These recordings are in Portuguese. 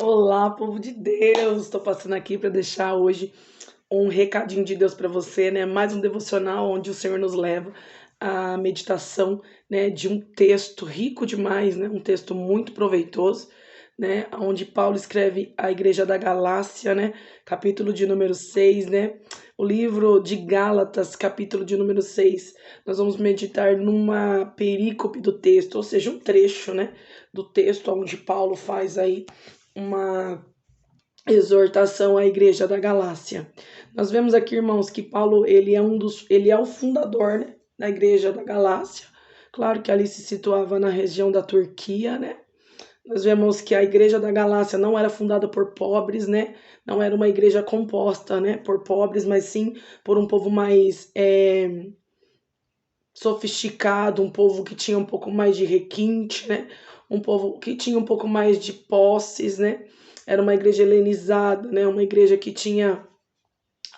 Olá, povo de Deus! Estou passando aqui para deixar hoje um recadinho de Deus para você, né? Mais um devocional onde o Senhor nos leva à meditação, né, de um texto rico demais, né? Um texto muito proveitoso, né? Onde Paulo escreve à igreja da Galácia, né? Capítulo de número 6, né? O livro de Gálatas, capítulo de número 6. Nós vamos meditar numa perícope do texto, ou seja, um trecho, né, do texto onde Paulo faz aí uma exortação à igreja da Galácia. Nós vemos aqui, irmãos, que Paulo, ele é o fundador, né, da igreja da Galácia. Claro que ali se situava na região da Turquia, né? Nós vemos que a igreja da Galácia não era fundada por pobres, né? Não era uma igreja composta, né, por pobres, mas sim por um povo mais sofisticado, um povo que tinha um pouco mais de requinte, né? Um povo que tinha um pouco mais de posses, né? Era uma igreja helenizada, né? Uma igreja que tinha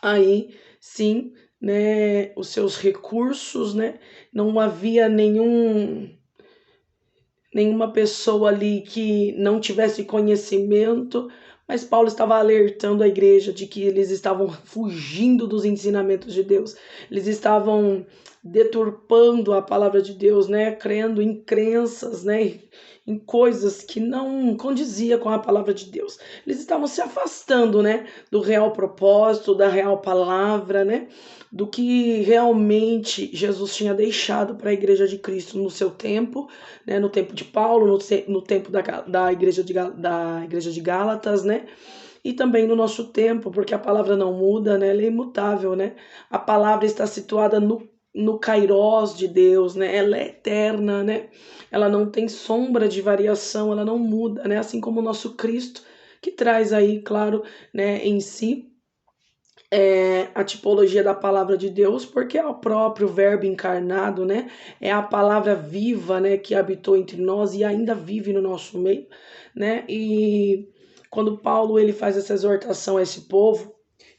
aí, sim, né, os seus recursos, né? Não havia nenhuma pessoa ali que não tivesse conhecimento, mas Paulo estava alertando a igreja de que eles estavam fugindo dos ensinamentos de Deus, eles estavam deturpando a palavra de Deus, né, crendo em crenças, né, em coisas que não condizia com a palavra de Deus. Eles estavam se afastando, né, do real propósito, da real palavra, né, do que realmente Jesus tinha deixado para a igreja de Cristo no seu tempo, né, no tempo de Paulo, no tempo da igreja de Gálatas, né? E também no nosso tempo, porque a palavra não muda, né? Ela é imutável, né? A palavra está situada no Kairós de Deus, né? Ela é eterna, né? Ela não tem sombra de variação, ela não muda, né? Assim como o nosso Cristo, que traz aí, claro, né, em si a tipologia da palavra de Deus, porque é o próprio Verbo encarnado, né? É a palavra viva, né, que habitou entre nós e ainda vive no nosso meio, né? E quando Paulo ele faz essa exortação a esse povo,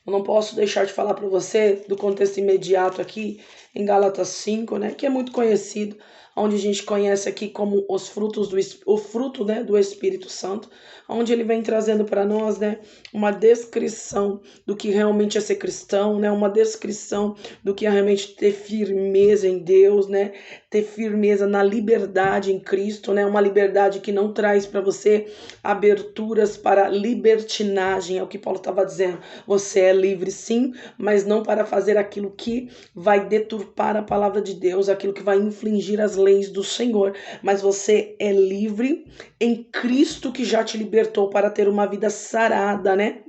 eu não posso deixar de falar para você do contexto imediato aqui em Gálatas 5, né, que é muito conhecido, onde a gente conhece aqui como os frutos o fruto, né, do Espírito Santo, onde ele vem trazendo para nós, né, uma descrição do que realmente é ser cristão, né, uma descrição do que é realmente ter firmeza em Deus, né, ter firmeza na liberdade em Cristo, né, uma liberdade que não traz para você aberturas para libertinagem, é o que Paulo estava dizendo. Você é livre sim, mas não para fazer aquilo que vai deturpar a palavra de Deus, aquilo que vai infringir as leis do Senhor, mas você é livre em Cristo que já te libertou para ter uma vida sarada, né?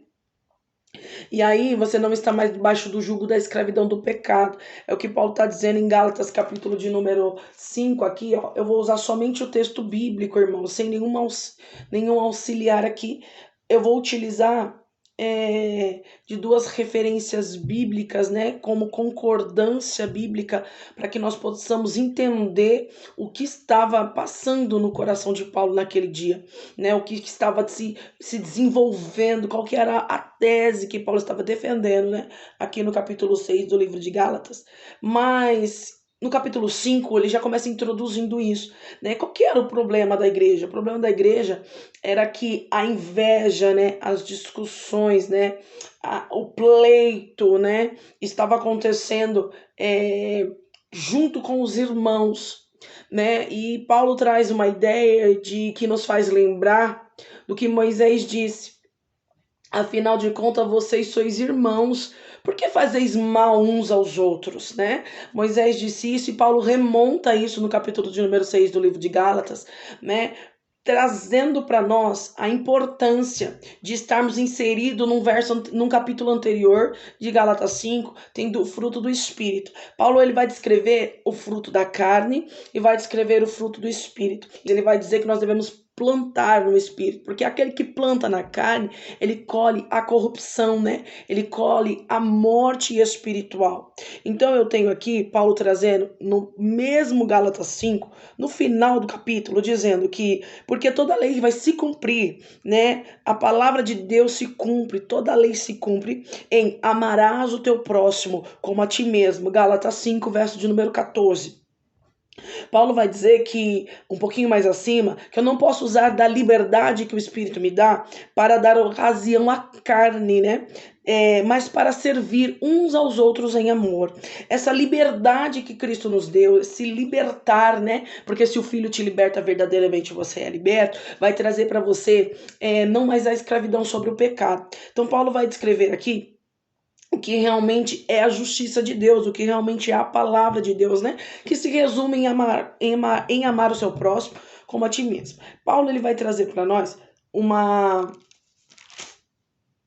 E aí você não está mais debaixo do jugo da escravidão do pecado. É o que Paulo está dizendo em Gálatas, capítulo de número 5 aqui, ó. Eu vou usar somente o texto bíblico, irmão, sem nenhum auxiliar aqui. Eu vou utilizar de duas referências bíblicas, né, como concordância bíblica, para que nós possamos entender o que estava passando no coração de Paulo naquele dia, né, o que estava se desenvolvendo, qual que era a tese que Paulo estava defendendo, né, aqui no capítulo 6 do livro de Gálatas. Mas no capítulo 5 ele já começa introduzindo isso, né? Qual que era o problema da igreja? O problema da igreja era que a inveja, né, as discussões, né, o pleito, né, estava acontecendo junto com os irmãos, né? E Paulo traz uma ideia de que nos faz lembrar do que Moisés disse. Afinal de contas, vocês sois irmãos, por que fazeis mal uns aos outros, né? Moisés disse isso e Paulo remonta isso no capítulo de número 6 do livro de Gálatas, né? Trazendo para nós a importância de estarmos inseridos num capítulo anterior de Gálatas 5, tendo o fruto do Espírito. Paulo ele vai descrever o fruto da carne e vai descrever o fruto do Espírito. Ele vai dizer que nós devemos plantar no Espírito, porque aquele que planta na carne, ele colhe a corrupção, né? Ele colhe a morte espiritual. Então eu tenho aqui Paulo trazendo no mesmo Gálatas 5, no final do capítulo, dizendo que porque toda lei vai se cumprir, né? A palavra de Deus se cumpre, toda lei se cumpre em amarás o teu próximo como a ti mesmo. Gálatas 5, verso de número 14. Paulo vai dizer que, um pouquinho mais acima, que eu não posso usar da liberdade que o Espírito me dá para dar ocasião à carne, né? Mas para servir uns aos outros em amor. Essa liberdade que Cristo nos deu, se libertar, né? Porque se o Filho te liberta verdadeiramente, você é liberto, vai trazer para você não mais a escravidão sobre o pecado. Então Paulo vai descrever aqui o que realmente é a justiça de Deus, o que realmente é a palavra de Deus, né? Que se resume em amar o seu próximo como a ti mesmo. Paulo ele vai trazer para nós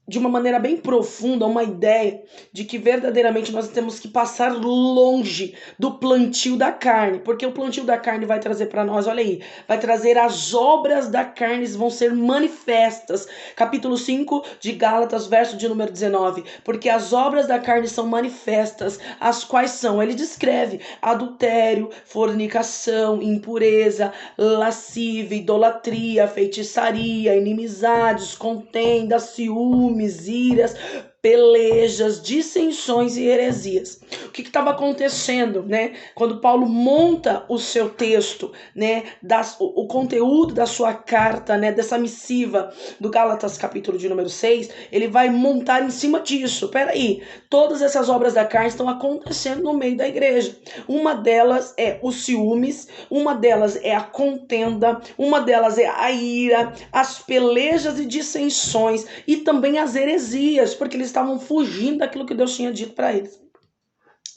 de uma maneira bem profunda, uma ideia de que verdadeiramente nós temos que passar longe do plantio da carne, porque o plantio da carne vai trazer para nós, olha aí, vai trazer as obras da carne vão ser manifestas. Capítulo 5 de Gálatas, verso de número 19, porque as obras da carne são manifestas, as quais são, ele descreve, adultério, fornicação, impureza, lascívia, idolatria, feitiçaria, inimizades, contendas, ciúmes, iras, pelejas, dissensões e heresias. O que estava acontecendo, né? Quando Paulo monta o seu texto, né? O conteúdo da sua carta, né? Dessa missiva do Gálatas, capítulo de número 6, ele vai montar em cima disso. Peraí, todas essas obras da carne estão acontecendo no meio da igreja. Uma delas é os ciúmes, uma delas é a contenda, uma delas é a ira, as pelejas e dissensões e também as heresias, porque eles estavam fugindo daquilo que Deus tinha dito para eles.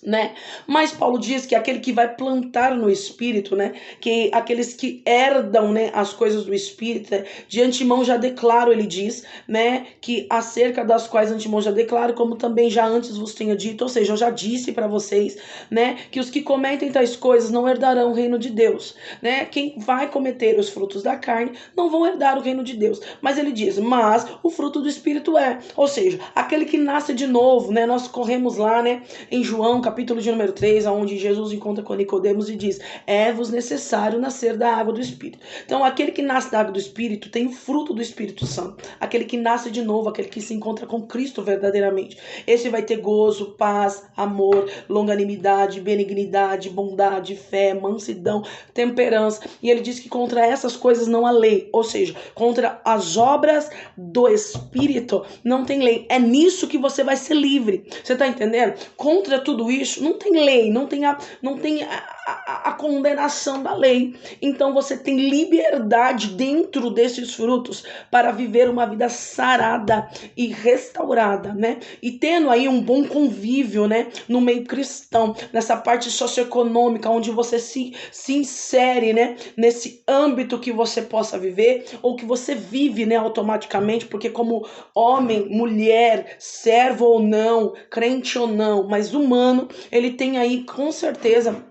Né? Mas Paulo diz que aquele que vai plantar no Espírito, né? Que aqueles que herdam, né, as coisas do Espírito, de antemão já declaro, ele diz, né, que acerca das quais de antemão já declaro, como também já antes vos tenho dito, ou seja, eu já disse para vocês, né, que os que cometem tais coisas não herdarão o reino de Deus, né? Quem vai cometer os frutos da carne não vão herdar o reino de Deus. Mas ele diz, mas o fruto do Espírito é, ou seja, aquele que nasce de novo, né? Nós corremos lá, né, em João, capítulo de número 3, onde Jesus encontra com Nicodemos e diz, é-vos necessário nascer da água do Espírito. Então, aquele que nasce da água do Espírito tem o fruto do Espírito Santo. Aquele que nasce de novo, aquele que se encontra com Cristo verdadeiramente. Esse vai ter gozo, paz, amor, longanimidade, benignidade, bondade, fé, mansidão, temperança. E ele diz que contra essas coisas não há lei. Ou seja, contra as obras do Espírito não tem lei. É nisso que você vai ser livre. Você está entendendo? Contra tudo isso, não tem lei, não tem a condenação da lei. Então você tem liberdade dentro desses frutos para viver uma vida sarada e restaurada, né? E tendo aí um bom convívio, né? No meio cristão, nessa parte socioeconômica, onde você se insere, né? Nesse âmbito que você possa viver, ou que você vive, né? Automaticamente, porque como homem, mulher, servo ou não, crente ou não, mas humano, ele tem aí com certeza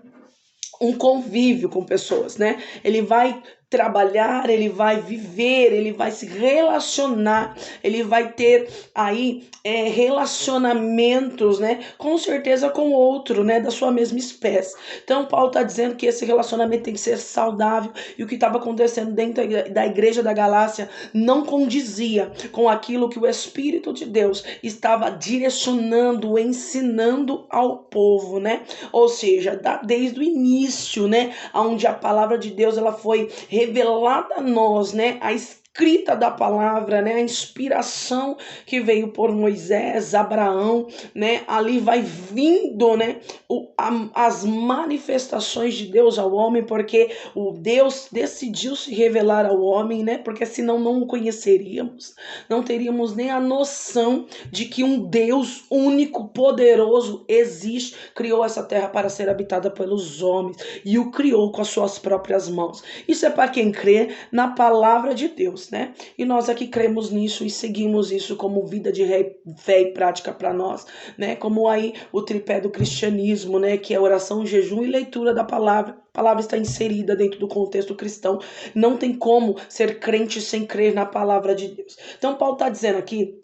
um convívio com pessoas, né? Ele vai trabalhar, ele vai viver, ele vai se relacionar, ele vai ter aí relacionamentos, né? Com certeza com outro, né? Da sua mesma espécie. Então Paulo está dizendo que esse relacionamento tem que ser saudável e o que estava acontecendo dentro da igreja da Galácia não condizia com aquilo que o Espírito de Deus estava direcionando, ensinando ao povo, né? Ou seja, desde o início, né? Onde a palavra de Deus ela foi revelada a nós, né? A escrita da palavra, né? A inspiração que veio por Moisés, Abraão, né? Ali vai vindo, né? As manifestações de Deus ao homem, porque o Deus decidiu se revelar ao homem, né? Porque senão não o conheceríamos, não teríamos nem a noção de que um Deus único, poderoso existe, criou essa terra para ser habitada pelos homens e o criou com as suas próprias mãos. Isso é para quem crê na palavra de Deus, né? E nós aqui cremos nisso e seguimos isso como vida de fé e prática para nós, né? Como aí o tripé do cristianismo, né? Que é oração, jejum e leitura da palavra. A palavra está inserida dentro do contexto cristão. Não tem como ser crente sem crer na palavra de Deus. Então Paulo está dizendo aqui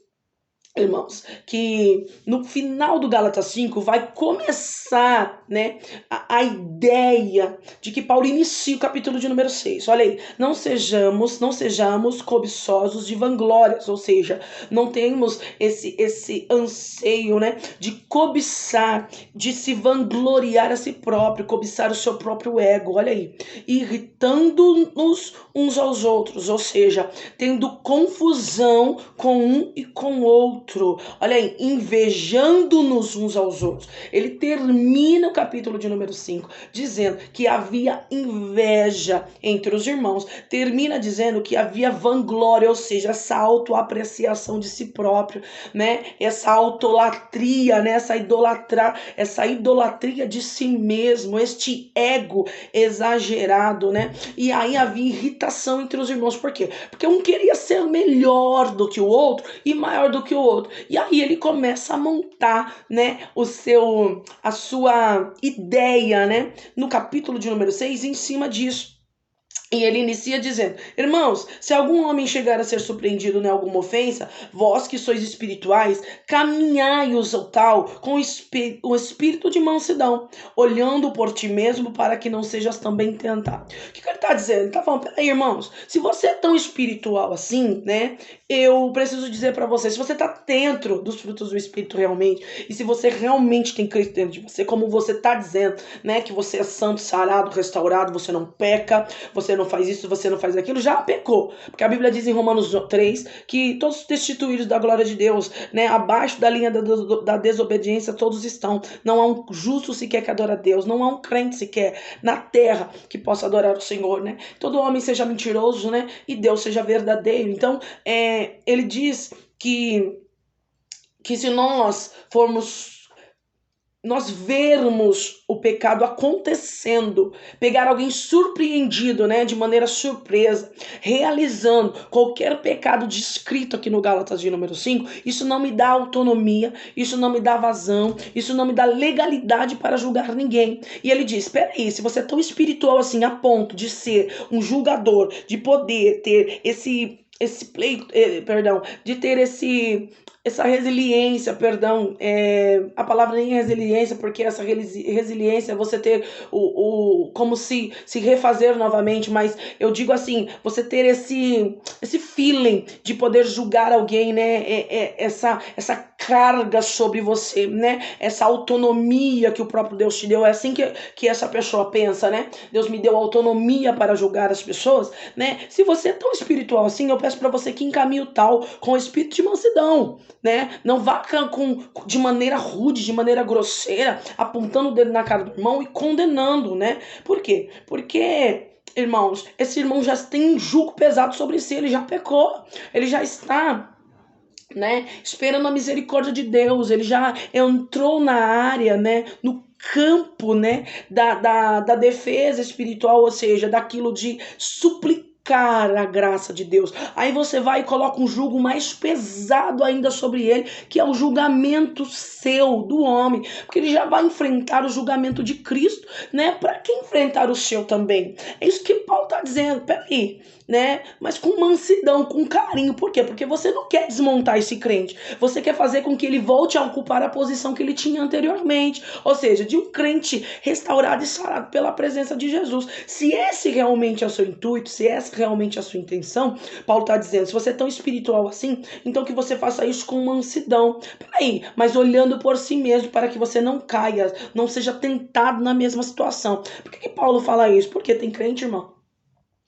irmãos, que no final do Gálatas 5 vai começar, né, a ideia de que Paulo inicia o capítulo de número 6. Olha aí, não sejamos cobiçosos de vanglórias, ou seja, não temos esse anseio, né, de cobiçar, de se vangloriar a si próprio, cobiçar o seu próprio ego. Olha aí, irritando-nos uns aos outros, ou seja, tendo confusão com um e com o outro. Olha aí, invejando-nos uns aos outros. Ele termina o capítulo de número 5 dizendo que havia inveja entre os irmãos. Termina dizendo que havia vanglória, ou seja, essa autoapreciação de si próprio, né? Essa autolatria, né? Essa idolatria de si mesmo, este ego exagerado, né? E aí havia irritação entre os irmãos. Por quê? Porque um queria ser melhor do que o outro e maior do que o outro. E aí ele começa a montar, né, a sua ideia, né, no capítulo de número 6 em cima disso. E ele inicia dizendo: irmãos, se algum homem chegar a ser surpreendido em alguma ofensa, vós que sois espirituais, caminhai-os ao tal com o espírito de mansidão, olhando por ti mesmo para que não sejas também tentado. O que ele está dizendo? Ele está falando: peraí, irmãos, se você é tão espiritual assim, né, eu preciso dizer para você, se você está dentro dos frutos do Espírito realmente, e se você realmente tem Cristo dentro de você, como você está dizendo, né, que você é santo, sarado, restaurado, você não peca, você não faz isso, você não faz aquilo, já pecou. Porque a Bíblia diz em Romanos 3 que todos os destituídos da glória de Deus, né, abaixo da linha da desobediência, todos estão. Não há um justo sequer que adora a Deus, não há um crente sequer na terra que possa adorar o Senhor, né? Todo homem seja mentiroso, né, e Deus seja verdadeiro. Então, ele diz que se nós vermos o pecado acontecendo, pegar alguém surpreendido, né, de maneira surpresa, realizando qualquer pecado descrito aqui no Gálatas de número 5, isso não me dá autonomia, isso não me dá vazão, isso não me dá legalidade para julgar ninguém. E ele diz: peraí, se você é tão espiritual assim, a ponto de ser um julgador, de poder ter de ter essa resiliência, a palavra nem é resiliência, porque essa resiliência é você ter como se refazer novamente, mas eu digo assim, você ter esse feeling de poder julgar alguém, né, essa carga sobre você, né, essa autonomia que o próprio Deus te deu, é assim que essa pessoa pensa, né, Deus me deu autonomia para julgar as pessoas, né, se você é tão espiritual assim, eu peço para você que encaminhe o tal com o espírito de mansidão, né? Não vá de maneira rude, de maneira grosseira, apontando o dedo na cara do irmão e condenando, né? Por quê? Porque, irmãos, esse irmão já tem um jugo pesado sobre si, ele já pecou, ele já está, né, esperando a misericórdia de Deus, ele já entrou na área, né, no campo, né, da defesa espiritual, ou seja, daquilo de suplicar a graça de Deus. Aí você vai e coloca um jugo mais pesado ainda sobre ele, que é o julgamento seu, do homem, porque ele já vai enfrentar o julgamento de Cristo, né? Para que enfrentar o seu também? É isso que Paulo está dizendo. Peraí, né? Mas com mansidão, com carinho. Por quê? Porque você não quer desmontar esse crente. Você quer fazer com que ele volte a ocupar a posição que ele tinha anteriormente. Ou seja, de um crente restaurado e sarado pela presença de Jesus. Se esse realmente é o seu intuito, se essa realmente é a sua intenção, Paulo está dizendo, se você é tão espiritual assim, então que você faça isso com mansidão. Peraí, mas olhando por si mesmo para que você não caia, não seja tentado na mesma situação. Por que Paulo fala isso? Porque tem crente, irmão,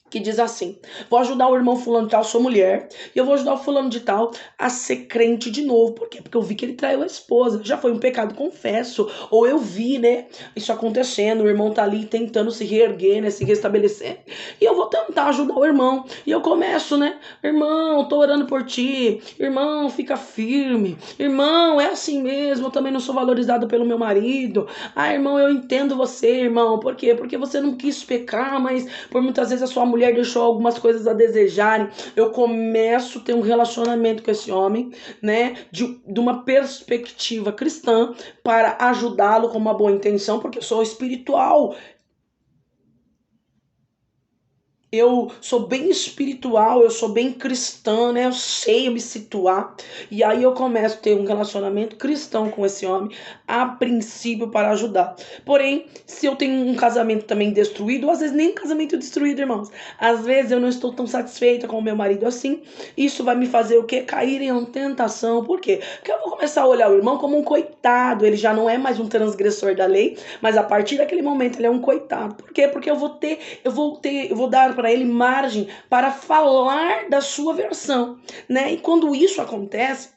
que diz assim: vou ajudar o irmão fulano de tal, sou mulher, e eu vou ajudar o fulano de tal a ser crente de novo. Por quê? Porque eu vi que ele traiu a esposa. Já foi um pecado, confesso. Ou eu vi, né, isso acontecendo, o irmão tá ali tentando se reerguer, né, se restabelecer. E eu vou tentar ajudar o irmão. E eu começo, né, irmão, tô orando por ti. Irmão, fica firme. Irmão, é assim mesmo, eu também não sou valorizado pelo meu marido. Ah, irmão, eu entendo você, irmão. Por quê? Porque você não quis pecar, mas por muitas vezes a sua mulher deixou algumas coisas a desejarem. Eu começo a ter um relacionamento com esse homem, né, de uma perspectiva cristã, para ajudá-lo com uma boa intenção, porque eu sou espiritual. eu sou bem espiritual, eu sou bem cristã, né? Eu sei me situar. E aí eu começo a ter um relacionamento cristão com esse homem, a princípio para ajudar. Porém, se eu tenho um casamento também destruído, ou às vezes nem um casamento destruído, irmãos. Às vezes eu não estou tão satisfeita com o meu marido assim. Isso vai me fazer o quê? Cair em uma tentação. Por quê? Porque eu vou começar a olhar o irmão como um coitado. Ele já não é mais um transgressor da lei, mas a partir daquele momento ele é um coitado. Por quê? Porque eu vou dar para ele margem para falar da sua versão, né? E quando isso acontece,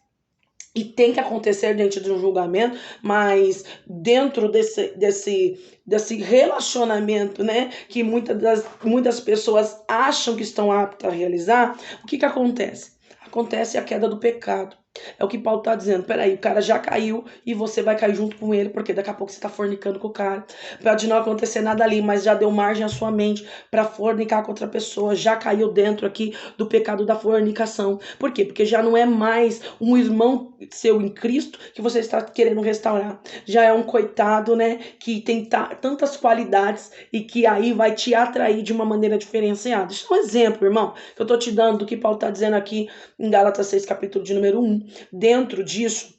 e tem que acontecer dentro de um julgamento, mas dentro desse relacionamento, né, que muitas pessoas acham que estão aptas a realizar, o que acontece? Acontece a queda do pecado. É o que Paulo está dizendo. Peraí, o cara já caiu e você vai cair junto com ele, porque daqui a pouco você está fornicando com o cara. Pode não acontecer nada ali, mas já deu margem à sua mente para fornicar com outra pessoa. Já caiu dentro aqui do pecado da fornicação. Por quê? Porque já não é mais um irmão seu em Cristo que você está querendo restaurar. Já é um coitado, né, que tem tantas qualidades e que aí vai te atrair de uma maneira diferenciada. Isso é um exemplo, irmão, que eu estou te dando do que Paulo está dizendo aqui em Gálatas 6, capítulo de número 1. Dentro disso,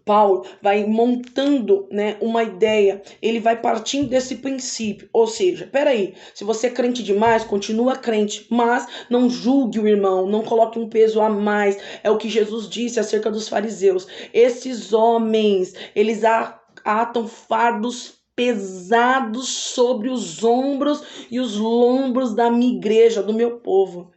Paulo vai montando, né, uma ideia, ele vai partindo desse princípio, ou seja, peraí, se você é crente demais, continua crente, mas não julgue o irmão, não coloque um peso a mais, é o que Jesus disse acerca dos fariseus. Esses homens, eles atam fardos pesados sobre os ombros e os lombos da minha igreja, do meu povo,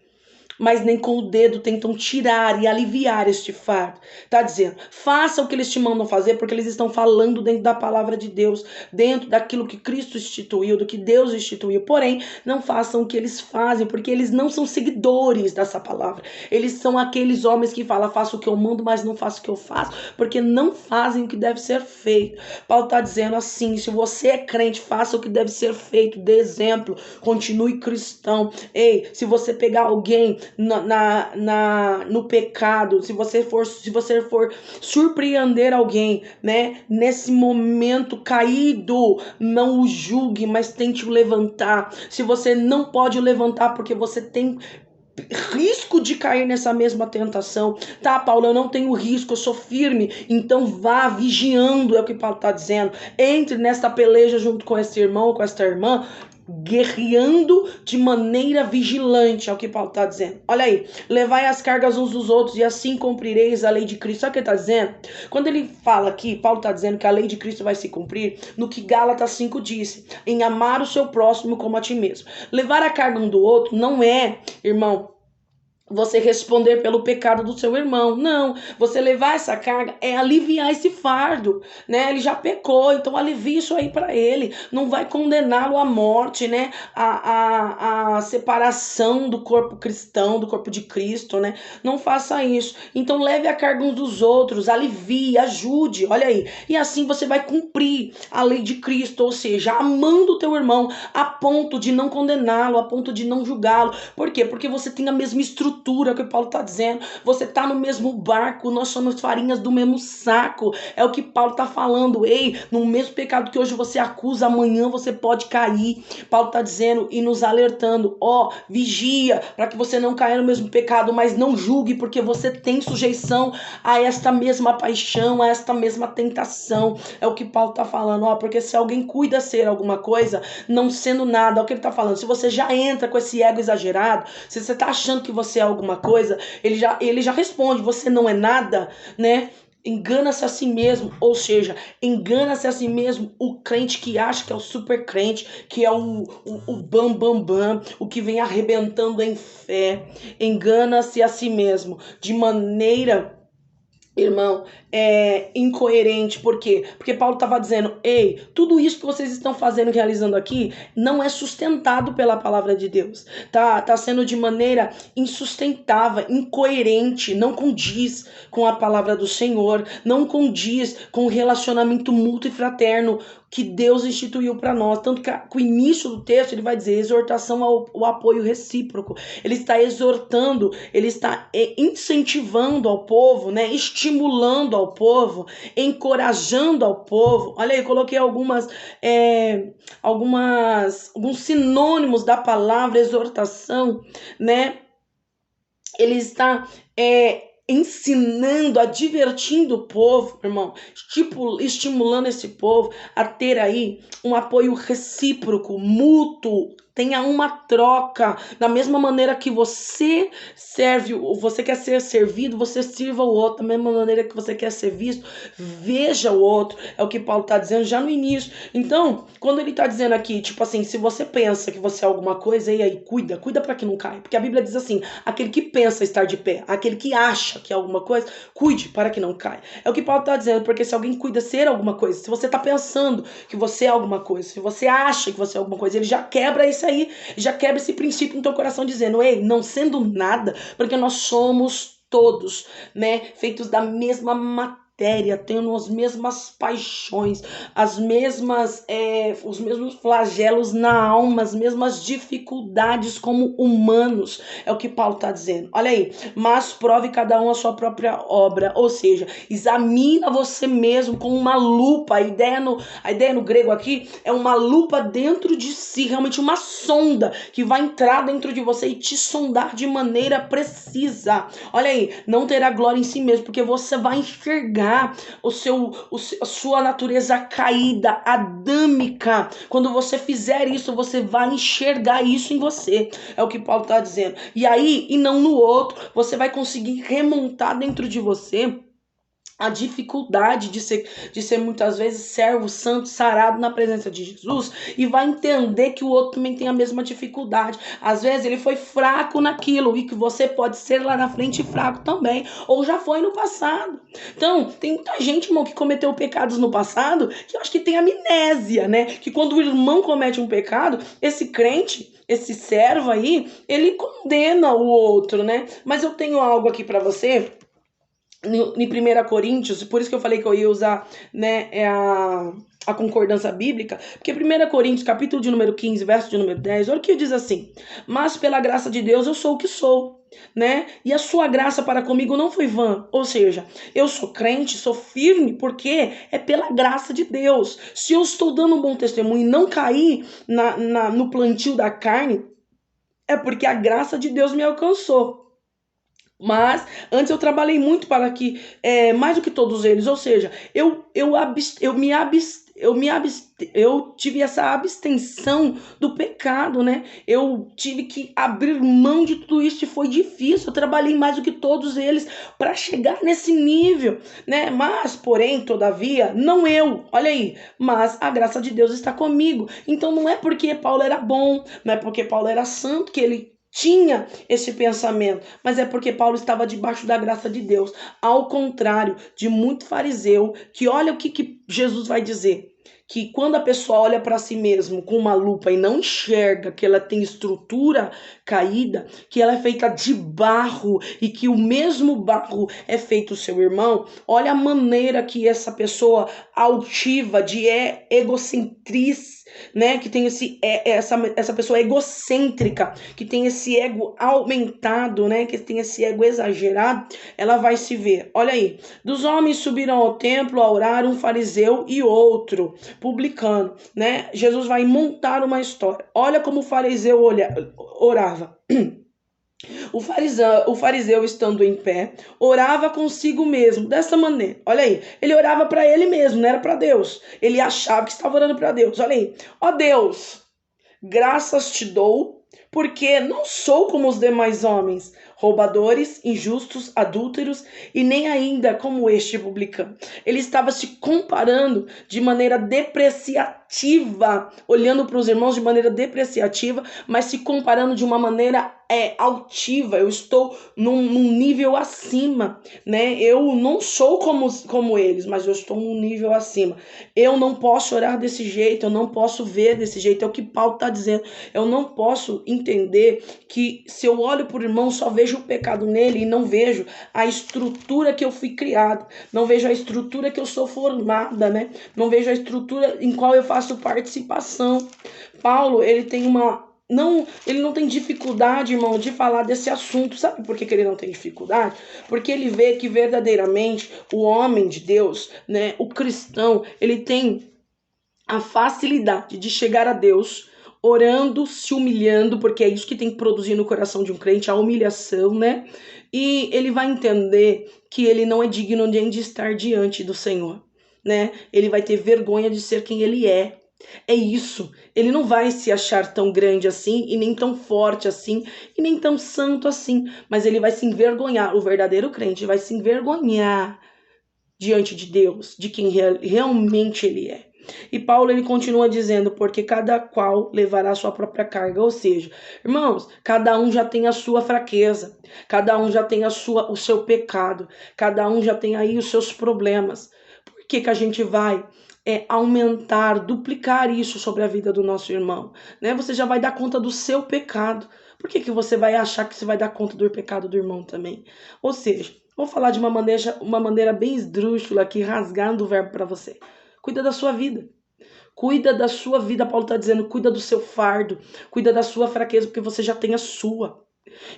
mas nem com o dedo tentam tirar e aliviar este fardo. Tá dizendo, faça o que eles te mandam fazer, porque eles estão falando dentro da palavra de Deus, dentro daquilo que Cristo instituiu, do que Deus instituiu. Porém, não façam o que eles fazem, porque eles não são seguidores dessa palavra. Eles são aqueles homens que falam, faço o que eu mando, mas não faço o que eu faço, porque não fazem o que deve ser feito. Paulo está dizendo assim, se você é crente, faça o que deve ser feito, dê exemplo, continue cristão. Ei, se você pegar alguém no pecado, se você for surpreender alguém, né, nesse momento caído, não o julgue, mas tente o levantar. Se você não pode o levantar porque você tem risco de cair nessa mesma tentação, tá, Paulo, eu não tenho risco, eu sou firme, então vá vigiando, é o que Paulo está dizendo, entre nesta peleja junto com esse irmão, com esta irmã, guerreando de maneira vigilante, é o que Paulo está dizendo. Olha aí, levai as cargas uns dos outros e assim cumprireis a lei de Cristo. Sabe o que ele está dizendo? Quando ele fala aqui, Paulo está dizendo que a lei de Cristo vai se cumprir no que Gálatas 5 disse, em amar o seu próximo como a ti mesmo. Levar a carga um do outro não é, irmão, você responder pelo pecado do seu irmão. Não, você levar essa carga é aliviar esse fardo, né? Ele já pecou, então alivia isso aí para ele. Não vai condená-lo à morte, né? A separação do corpo cristão, do corpo de Cristo, né? Não faça isso. Então leve a carga uns dos outros, alivie, ajude, olha aí. E assim você vai cumprir a lei de Cristo, ou seja, amando o teu irmão a ponto de não condená-lo, a ponto de não julgá-lo. Por quê? Porque você tem a mesma estrutura que o Paulo está dizendo, você está no mesmo barco, nós somos farinhas do mesmo saco, é o que Paulo está falando. Ei, no mesmo pecado que hoje você acusa, amanhã você pode cair. Paulo está dizendo e nos alertando, vigia, para que você não caia no mesmo pecado, mas não julgue, porque você tem sujeição a esta mesma paixão, a esta mesma tentação, é o que Paulo está falando, porque se alguém cuida ser alguma coisa, não sendo nada, é o que ele está falando. Se você já entra com esse ego exagerado, se você está achando que você é alguma coisa, ele já responde, você não é nada, né? Engana-se a si mesmo, ou seja, engana-se a si mesmo o crente que acha que é o super crente, que é o bam, o que vem arrebentando em fé. Engana-se a si mesmo de maneira, irmão, incoerente. Por quê? Porque Paulo estava dizendo, ei, tudo isso que vocês estão fazendo, realizando aqui, não é sustentado pela palavra de Deus. Tá sendo de maneira insustentável, incoerente, não condiz com a palavra do Senhor, não condiz com o relacionamento mútuo e fraterno que Deus instituiu para nós. Tanto que o início do texto ele vai dizer exortação ao apoio recíproco. Ele está exortando, ele está incentivando ao povo, né? Estimulando ao povo, encorajando ao povo. Olha aí, eu coloquei alguns sinônimos da palavra exortação, né? Ele está ensinando, advertindo o povo, irmão, estimulando esse povo a ter aí um apoio recíproco, mútuo. Tenha uma troca, da mesma maneira que você serve, você quer ser servido, você sirva o outro, da mesma maneira que você quer ser visto, veja o outro, é o que Paulo está dizendo já no início. Então, quando ele está dizendo aqui, tipo assim, se você pensa que você é alguma coisa, e aí cuida para que não caia, porque a Bíblia diz assim, aquele que pensa estar de pé, aquele que acha que é alguma coisa, cuide para que não caia. É o que Paulo está dizendo, porque se alguém cuida ser alguma coisa, se você está pensando que você é alguma coisa, se você acha que você é alguma coisa, ele já quebra isso aí, já quebra esse princípio no teu coração dizendo, ei, não sendo nada, porque nós somos todos, né, feitos da mesma matéria, tendo as mesmas paixões, os mesmos flagelos na alma, as mesmas dificuldades como humanos, é o que Paulo está dizendo. Olha aí, mas prove cada um a sua própria obra, ou seja, examina você mesmo com uma lupa. A ideia no grego aqui é uma lupa dentro de si, realmente uma sonda que vai entrar dentro de você e te sondar de maneira precisa. Olha aí, não terá glória em si mesmo, porque você vai enxergar a sua natureza caída, adâmica. Quando você fizer isso, você vai enxergar isso em você. É o que Paulo está dizendo. E aí, e não no outro, você vai conseguir remontar dentro de você a dificuldade de ser muitas vezes servo santo, sarado na presença de Jesus, e vai entender que o outro também tem a mesma dificuldade. Às vezes ele foi fraco naquilo e que você pode ser lá na frente fraco também, ou já foi no passado. Então, tem muita gente, irmão, que cometeu pecados no passado, que eu acho que tem amnésia, né? Que quando o irmão comete um pecado, esse crente, esse servo aí, ele condena o outro, né? Mas eu tenho algo aqui para você em 1 Coríntios, por isso que eu falei que eu ia usar, né, a concordância bíblica, porque 1 Coríntios, capítulo de número 15, verso de número 10, olha o que diz assim, mas pela graça de Deus eu sou o que sou, né, e a sua graça para comigo não foi vã, ou seja, eu sou crente, sou firme, porque é pela graça de Deus. Se eu estou dando um bom testemunho e não cair no plantio da carne, é porque a graça de Deus me alcançou. Mas antes eu trabalhei muito para que, mais do que todos eles, ou seja, eu tive essa abstenção do pecado, né? Eu tive que abrir mão de tudo isso e foi difícil. Eu trabalhei mais do que todos eles para chegar nesse nível, né? Mas, porém, todavia, não eu, olha aí, mas a graça de Deus está comigo. Então não é porque Paulo era bom, não é porque Paulo era santo que ele tinha esse pensamento, mas é porque Paulo estava debaixo da graça de Deus, ao contrário de muito fariseu, que olha o que Jesus vai dizer, que quando a pessoa olha para si mesmo com uma lupa e não enxerga que ela tem estrutura caída, que ela é feita de barro e que o mesmo barro é feito o seu irmão, olha a maneira que essa pessoa altiva, de egocentrismo, né, que tem essa pessoa egocêntrica, que tem esse ego aumentado, né, que tem esse ego exagerado, ela vai se ver. Olha aí, dos homens subiram ao templo a orar, um fariseu e outro publicano, né? Jesus vai montar uma história. Olha como o fariseu orava. O fariseu, estando em pé, orava consigo mesmo, dessa maneira. Olha aí, ele orava para ele mesmo, não era para Deus. Ele achava que estava orando para Deus. Olha aí, ó Deus, graças te dou, porque não sou como os demais homens, roubadores, injustos, adúlteros e nem ainda como este publicano. Ele estava se comparando de maneira depreciativa, olhando para os irmãos de maneira depreciativa, mas se comparando de uma maneira altiva. Eu estou num nível acima, né? Eu não sou como eles, mas eu estou num nível acima. Eu não posso orar desse jeito, eu não posso ver desse jeito. É o que Paulo está dizendo. Eu não posso entender que se eu olho para o irmão, só vejo vejo o pecado nele e não vejo a estrutura que eu fui criado, não vejo a estrutura que eu sou formada, né? Não vejo a estrutura em qual eu faço participação. Paulo, ele tem uma... ele não tem dificuldade, irmão, de falar desse assunto. Sabe por que ele não tem dificuldade? Porque ele vê que verdadeiramente o homem de Deus, né, o cristão, ele tem a facilidade de chegar a Deus orando, se humilhando, porque é isso que tem que produzir no coração de um crente, a humilhação, né? E ele vai entender que ele não é digno nem de estar diante do Senhor, né? Ele vai ter vergonha de ser quem ele é. É isso. Ele não vai se achar tão grande assim, e nem tão forte assim, e nem tão santo assim, mas ele vai se envergonhar. O verdadeiro crente vai se envergonhar diante de Deus, de quem realmente ele é. E Paulo, ele continua dizendo, porque cada qual levará a sua própria carga. Ou seja, irmãos, cada um já tem a sua fraqueza, cada um já tem o seu pecado, cada um já tem aí os seus problemas. Por que a gente vai aumentar, duplicar isso sobre a vida do nosso irmão? Né? Você já vai dar conta do seu pecado. Por que você vai achar que você vai dar conta do pecado do irmão também? Ou seja, vou falar de uma maneira bem esdrúxula aqui, rasgando o verbo para você. Cuida da sua vida. Cuida da sua vida, Paulo está dizendo, cuida do seu fardo, cuida da sua fraqueza, porque você já tem a sua.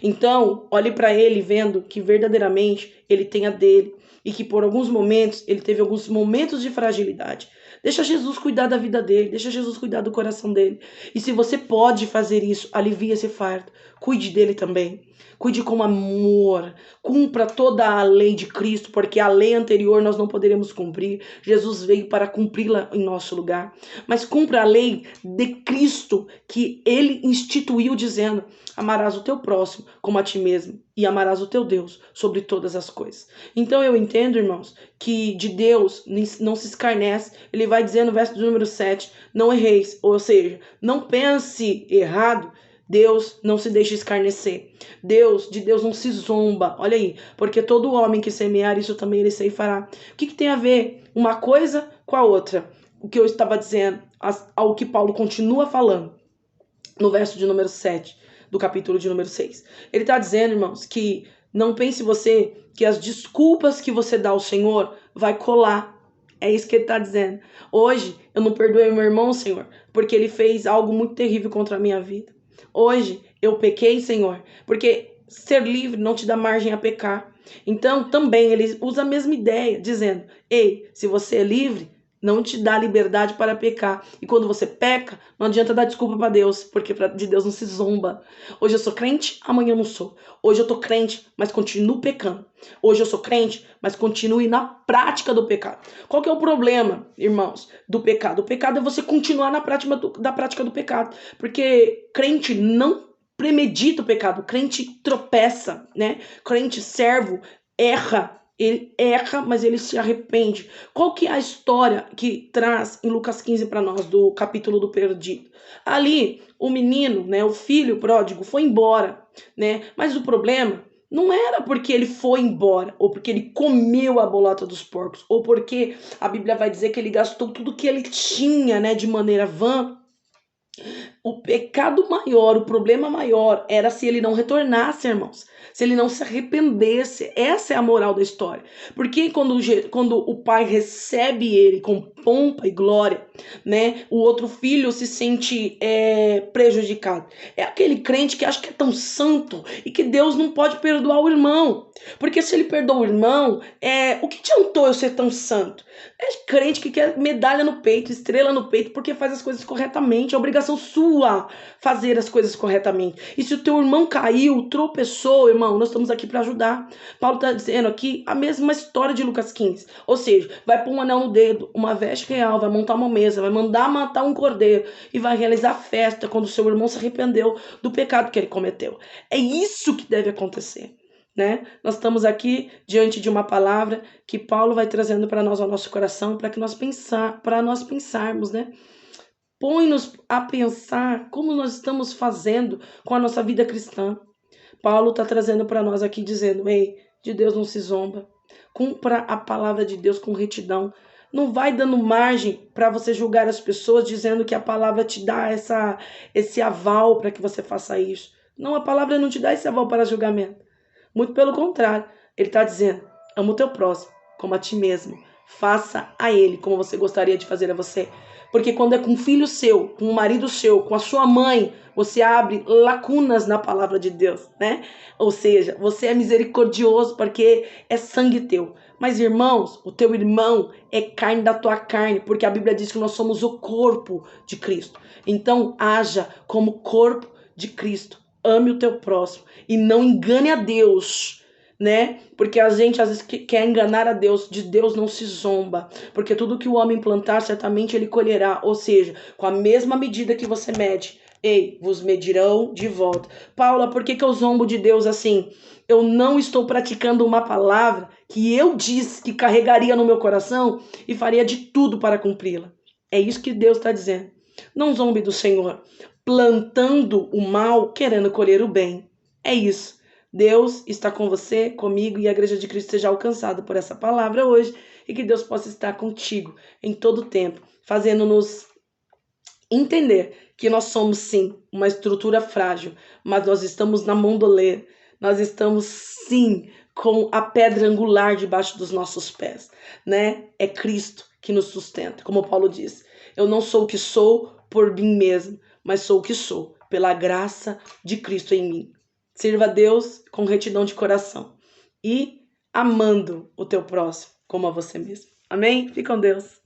Então, olhe para ele vendo que verdadeiramente ele tem a dele e que por alguns momentos ele teve alguns momentos de fragilidade. Deixa Jesus cuidar da vida dele, deixa Jesus cuidar do coração dele. E se você pode fazer isso, alivie esse fardo, cuide dele também. Cuide com amor, cumpra toda a lei de Cristo, porque a lei anterior nós não poderemos cumprir. Jesus veio para cumpri-la em nosso lugar. Mas cumpra a lei de Cristo que ele instituiu, dizendo: amarás o teu próximo como a ti mesmo e amarás o teu Deus sobre todas as coisas. Então eu entendo, irmãos, que de Deus não se escarnece. Ele vai dizer no verso número 7, não erreis, ou seja, não pense errado. Deus não se deixa escarnecer. De Deus não se zomba. Olha aí, porque todo homem que semear, isso também ele ceifará. O que tem a ver uma coisa com a outra? O que eu estava dizendo, ao que Paulo continua falando no verso de número 7 do capítulo de número 6. Ele está dizendo, irmãos, que não pense você que as desculpas que você dá ao Senhor vai colar. É isso que ele está dizendo. Hoje eu não perdoei meu irmão, Senhor, porque ele fez algo muito terrível contra a minha vida. Hoje eu pequei, Senhor, porque ser livre não te dá margem a pecar. Então também ele usa a mesma ideia, dizendo: ei, se você é livre, não te dá liberdade para pecar. E quando você peca, não adianta dar desculpa para Deus, porque de Deus não se zomba. Hoje eu sou crente, amanhã eu não sou. Hoje eu tô crente, mas continuo pecando. Hoje eu sou crente, mas continue na prática do pecado. Qual que é o problema, irmãos, do pecado? O pecado é você continuar na prática do pecado. Porque crente não premedita o pecado. Crente tropeça, né? Crente servo erra. Ele erra, mas ele se arrepende. Qual que é a história que traz em Lucas 15 para nós, do capítulo do perdido? Ali, o menino, né, o filho pródigo, foi embora, né? Mas o problema não era porque ele foi embora, ou porque ele comeu a bolota dos porcos, ou porque a Bíblia vai dizer que ele gastou tudo que ele tinha, né, de maneira vã. O pecado maior, o problema maior era se ele não retornasse, irmãos. Se ele não se arrependesse. Essa é a moral da história. Porque quando o pai recebe ele com pompa e glória, né, o outro filho se sente prejudicado. É aquele crente que acha que é tão santo e que Deus não pode perdoar o irmão. Porque se ele perdoa o irmão, o que adiantou eu ser tão santo? É crente que quer medalha no peito, estrela no peito, porque faz as coisas corretamente. É obrigação sua fazer as coisas corretamente. E se o teu irmão caiu, tropeçou, irmão, nós estamos aqui para ajudar. Paulo está dizendo aqui a mesma história de Lucas 15. Ou seja, vai pôr um anel no dedo, uma veste real, vai montar uma mesa, vai mandar matar um cordeiro e vai realizar festa quando o seu irmão se arrependeu do pecado que ele cometeu. É isso que deve acontecer. Né? Nós estamos aqui diante de uma palavra que Paulo vai trazendo para nós ao nosso coração, para nós pensarmos, né? Põe-nos a pensar como nós estamos fazendo com a nossa vida cristã. Paulo está trazendo para nós aqui dizendo: ei, de Deus não se zomba. Cumpra a palavra de Deus com retidão. Não vai dando margem para você julgar as pessoas dizendo que a palavra te dá esse aval para que você faça isso. Não, a palavra não te dá esse aval para julgamento. Muito pelo contrário, ele está dizendo, ama o teu próximo como a ti mesmo. Faça a ele como você gostaria de fazer a você. Porque quando é com um filho seu, com um marido seu, com a sua mãe, você abre lacunas na palavra de Deus, né? Ou seja, você é misericordioso porque é sangue teu. Mas irmãos, o teu irmão é carne da tua carne, porque a Bíblia diz que nós somos o corpo de Cristo. Então, haja como corpo de Cristo. Ame o teu próximo e não engane a Deus, né? Porque a gente às vezes quer enganar a Deus. De Deus não se zomba, porque tudo que o homem plantar, certamente ele colherá. Ou seja, com a mesma medida que você mede, ei, vos medirão de volta. Paula, por que eu zombo de Deus assim? Eu não estou praticando uma palavra que eu disse que carregaria no meu coração e faria de tudo para cumpri-la. É isso que Deus está dizendo. Não zombe do Senhor, plantando o mal, querendo colher o bem. É isso. Deus está com você, comigo, e a Igreja de Cristo seja alcançada por essa palavra hoje, e que Deus possa estar contigo em todo o tempo, fazendo-nos entender que nós somos sim uma estrutura frágil, mas nós estamos na mão do ler, nós estamos sim com a pedra angular debaixo dos nossos pés, né? É Cristo que nos sustenta, como Paulo diz. Eu não sou o que sou por mim mesmo, mas sou o que sou pela graça de Cristo em mim. Sirva a Deus com retidão de coração e amando o teu próximo como a você mesmo. Amém? Fique com Deus.